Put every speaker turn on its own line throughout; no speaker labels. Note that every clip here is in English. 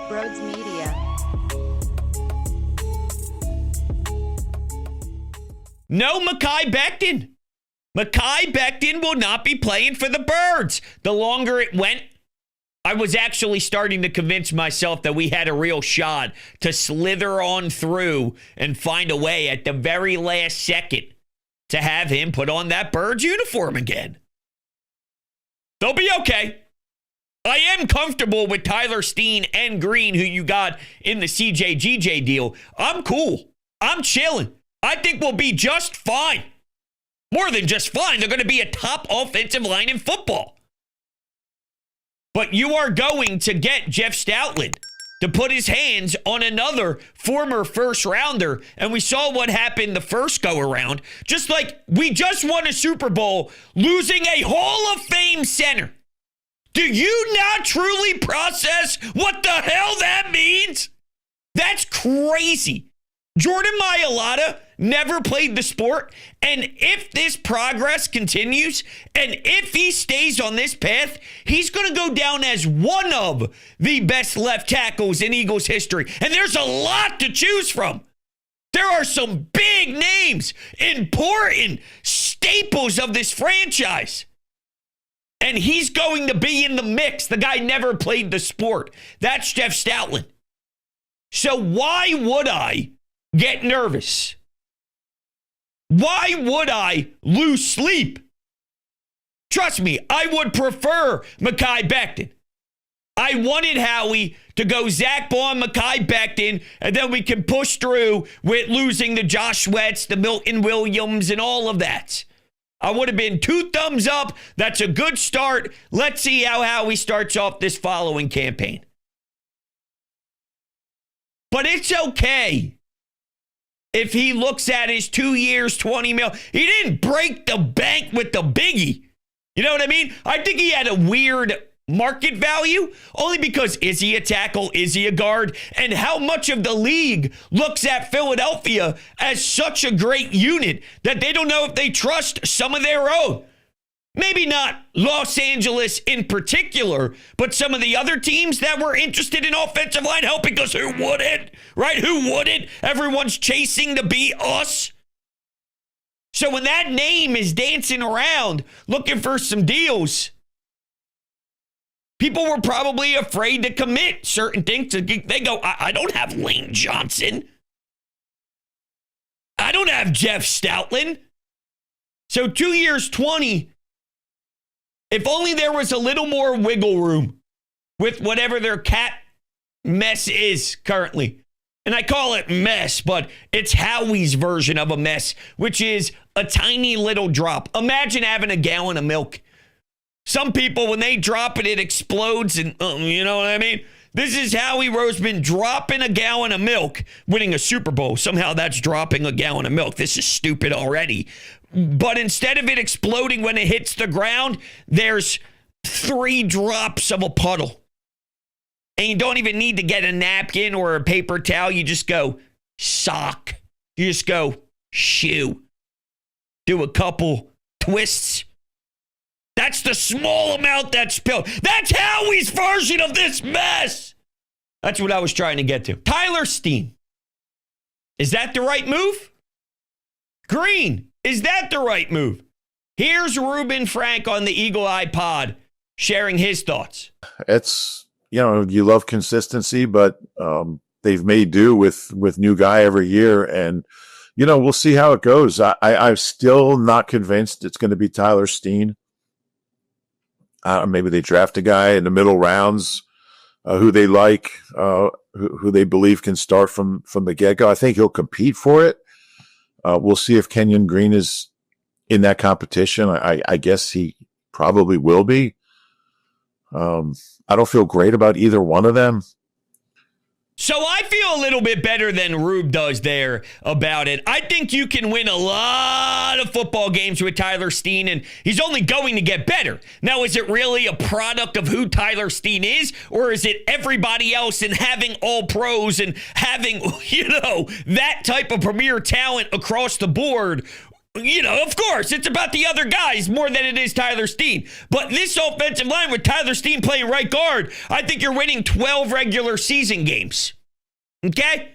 Brodes Media.
No Mekhi Becton. Mekhi Becton will not be playing for the Birds. The longer it went, I was actually starting to convince myself that we had a real shot to slither on through and find a way at the very last second to have him put on that Birds uniform again. They'll be okay. I am comfortable with Tyler Steen and Green, who you got in the CJ-GJ deal. I'm cool. I'm chilling. I think we'll be just fine. More than just fine. They're going to be a top offensive line in football. But you are going to get Jeff Stoutland to put his hands on another former first rounder. And we saw what happened the first go around. Just like we just won a Super Bowl losing a Hall of Fame center. Do you not truly process what the hell that means? That's crazy. Jordan Mailata never played the sport, and if this progress continues, and if he stays on this path, he's going to go down as one of the best left tackles in Eagles history. And there's a lot to choose from. There are some big names, important staples of this franchise. And he's going to be in the mix. The guy never played the sport. That's Jeff Stoutland. So why would I get nervous? Why would I lose sleep? Trust me, I would prefer Mekhi Becton. I wanted Howie to go Zach Baun, Mekhi Becton, and then we can push through with losing the Josh Sweats, the Milton Williams, and all of that. I would have been 2 thumbs up. That's a good start. Let's see how Howie starts off this following campaign. But it's okay if he looks at his 2 years, $20 million. He didn't break the bank with the biggie. You know what I mean? I think he had a weird market value only because is he a tackle? Is he a guard? And how much of the league looks at Philadelphia as such a great unit that they don't know if they trust some of their own. Maybe not Los Angeles in particular, but some of the other teams that were interested in offensive line help, because who wouldn't, right? Who wouldn't? Everyone's chasing to be us. So when that name is dancing around looking for some deals, people were probably afraid to commit certain things. They go, I don't have Lane Johnson. I don't have Jeff Stoutland. So 2 years, 20. If only there was a little more wiggle room with whatever their cat mess is currently. And I call it mess, but it's Howie's version of a mess, which is a tiny little drop. Imagine having a gallon of milk. Some people, when they drop it, it explodes, and you know what I mean? This is Howie Roseman dropping a gallon of milk, winning a Super Bowl. Somehow that's dropping a gallon of milk. This is stupid already. But instead of it exploding when it hits the ground, there's 3 drops of a puddle. And you don't even need to get a napkin or a paper towel. You just go sock. You just go shoe. Do a couple twists. That's the small amount that's spilled. That's Howie's version of this mess. That's what I was trying to get to. Tyler Steen. Is that the right move? Green. Is that the right move? Here's Reuben Frank on the Eagle Eye Pod sharing his thoughts.
It's, you love consistency, but they've made do with new guy every year. And, we'll see how it goes. I'm still not convinced it's going to be Tyler Steen. Maybe they draft a guy in the middle rounds who they like, who they believe can start from the get-go. I think he'll compete for it. We'll see if Kenyon Green is in that competition. I guess he probably will be. I don't feel great about either one of them.
So I feel a little bit better than Rube does there about it. I think you can win a lot of football games with Tyler Steen, and he's only going to get better. Now, is it really a product of who Tyler Steen is, or is it everybody else and having all pros and having, that type of premier talent across the board Of course, it's about the other guys more than it is Tyler Steen. But this offensive line with Tyler Steen playing right guard, I think you're winning 12 regular season games. Okay?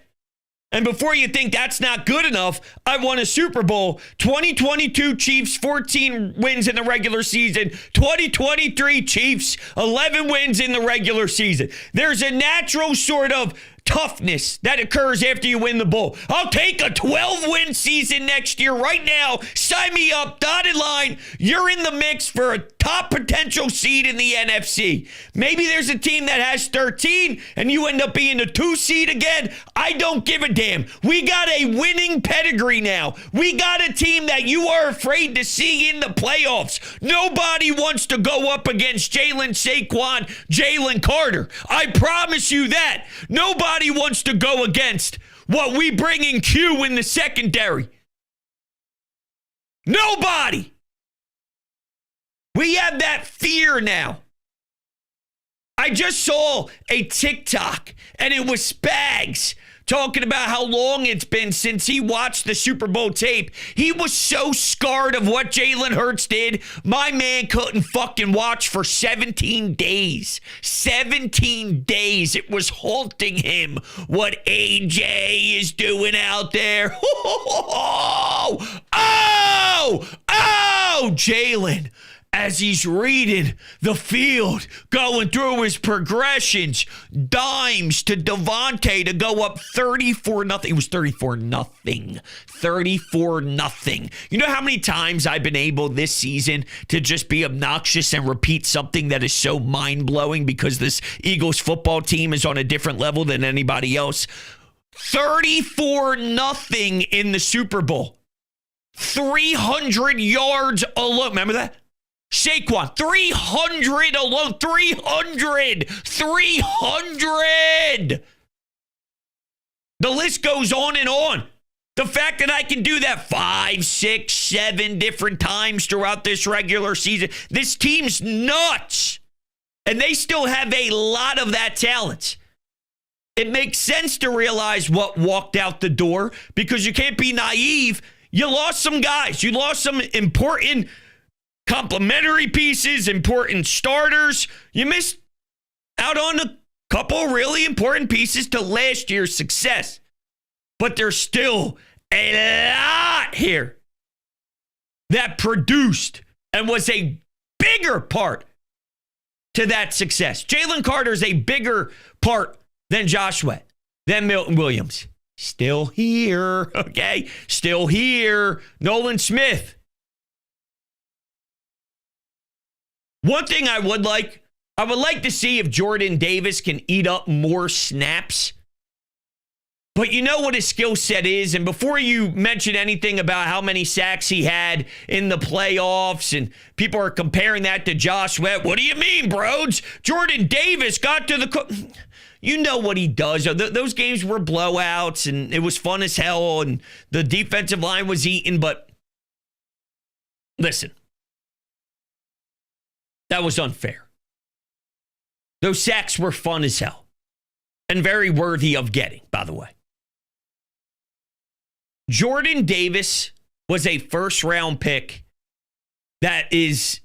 And before you think that's not good enough, I won a Super Bowl. 2022 Chiefs, 14 wins in the regular season. 2023 Chiefs, 11 wins in the regular season. There's a natural sort of toughness that occurs after you win the bowl. I'll take a 12-win season next year right now. Sign me up, dotted line. You're in the mix for a top potential seed in the NFC. Maybe there's a team that has 13 and you end up being a 2 seed again. I don't give a damn. We got a winning pedigree now. We got a team that you are afraid to see in the playoffs. Nobody wants to go up against Jalen Saquon, Jalen Carter. I promise you that. Nobody wants to go against what we bring in Q in the secondary. Nobody. We have that fear now. I just saw a TikTok and it was Spags talking about how long it's been since he watched the Super Bowl tape. He was so scarred of what Jalen Hurts did, my man couldn't fucking watch for 17 days. 17 days. It was haunting him what AJ is doing out there. Jalen, as he's reading the field, going through his progressions, dimes to Devontae to go up 34-0. It was 34-0. 34-0. You know how many times I've been able this season to just be obnoxious and repeat something that is so mind-blowing because this Eagles football team is on a different level than anybody else? 34-0 in the Super Bowl. 300 yards alone. Remember that? Saquon, 300 alone. 300. The list goes on and on. The fact that I can do that 5, 6, 7 different times throughout this regular season, this team's nuts. And they still have a lot of that talent. It makes sense to realize what walked out the door because you can't be naive. You lost some guys. You lost some important complementary pieces, important starters. You missed out on a couple really important pieces to last year's success. But there's still a lot here that produced and was a bigger part to that success. Jalen Carter's a bigger part than Josh Sweat, than Milton Williams. Still here, okay? Still here. Nolan Smith. One thing I would like to see if Jordan Davis can eat up more snaps. But you know what his skill set is. And before you mention anything about how many sacks he had in the playoffs and people are comparing that to Josh Sweat, what do you mean, Brodes? Jordan Davis got to the... You know what he does. Those games were blowouts and it was fun as hell and the defensive line was eaten. But listen. That was unfair. Those sacks were fun as hell and very worthy of getting, by the way. Jordan Davis was a first-round pick that is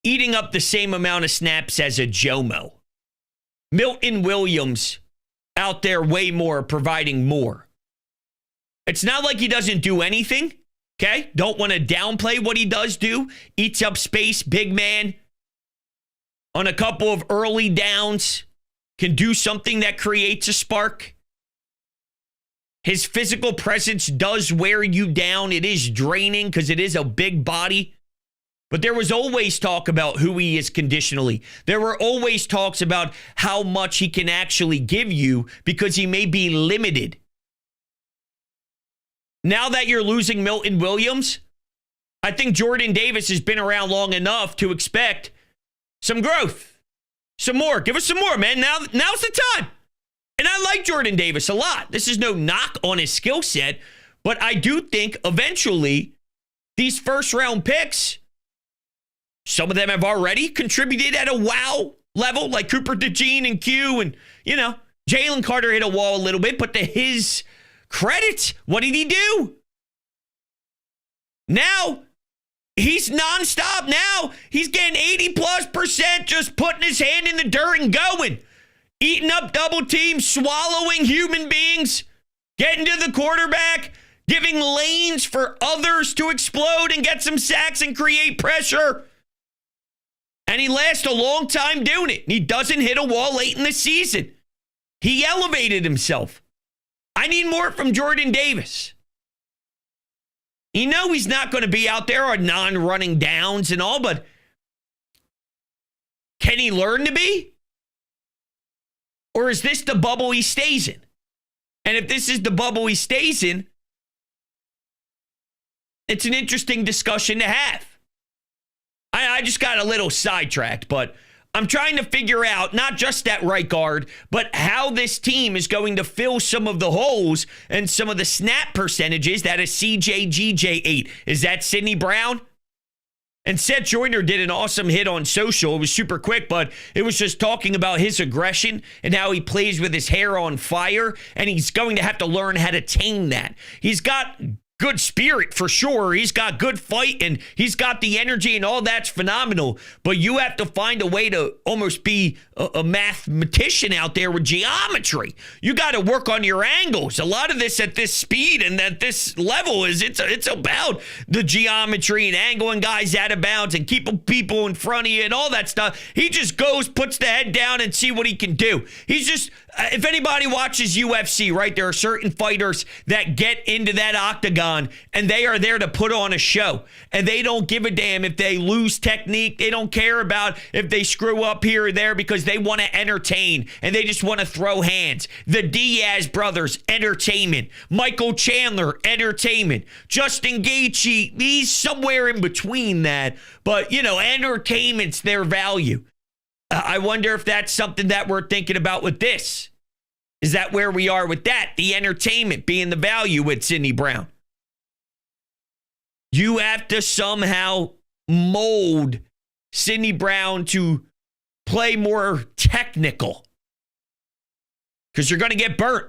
eating up the same amount of snaps as a Jomo. Milton Williams out there way more, providing more. It's not like he doesn't do anything, okay? Don't want to downplay what he does do. Eats up space, big man. On a couple of early downs, can do something that creates a spark. His physical presence does wear you down. It is draining because it is a big body. But there was always talk about who he is conditionally. There were always talks about how much he can actually give you because he may be limited. Now that you're losing Milton Williams, I think Jordan Davis has been around long enough to expect some growth, some more. Give us some more, man. Now's the time. And I like Jordan Davis a lot. This is no knock on his skill set, but I do think eventually these first-round picks, some of them have already contributed at a wow level, like Cooper DeJean and Q, and, Jalen Carter hit a wall a little bit, but to his credit, what did he do? Now, he's nonstop. Now, he's getting 80+% just putting his hand in the dirt and going. Eating up double teams, swallowing human beings, getting to the quarterback, giving lanes for others to explode and get some sacks and create pressure. And he lasts a long time doing it. He doesn't hit a wall late in the season. He elevated himself. I need more from Jordan Davis. You know he's not going to be out there on non-running downs and all, but can he learn to be? Or is this the bubble he stays in? And if this is the bubble he stays in, it's an interesting discussion to have. I just got a little sidetracked, but I'm trying to figure out not just that right guard, but how this team is going to fill some of the holes and some of the snap percentages that a CJGJ ate. Is that Sidney Brown? And Seth Joyner did an awesome hit on social. It was super quick, but it was just talking about his aggression and how he plays with his hair on fire, and he's going to have to learn how to tame that. He's got good spirit for sure. He's got good fight and he's got the energy and all that's phenomenal. But you have to find a way to almost be a mathematician out there with geometry. You got to work on your angles. A lot of this at this speed and at this level it's about the geometry and angling guys out of bounds and keeping people in front of you and all that stuff. He just goes, puts the head down and see what he can do. He's just, if anybody watches UFC, right, there are certain fighters that get into that octagon and they are there to put on a show. And they don't give a damn if they lose technique. They don't care about if they screw up here or there because they want to entertain and they just want to throw hands. The Diaz brothers, entertainment. Michael Chandler, entertainment. Justin Gaethje, he's somewhere in between that. But, you know, entertainment's their value. I wonder if that's something that we're thinking about with this. Is that where we are with that? The entertainment being the value with Sidney Brown. You have to somehow mold Sidney Brown to play more technical. Because you're going to get burnt.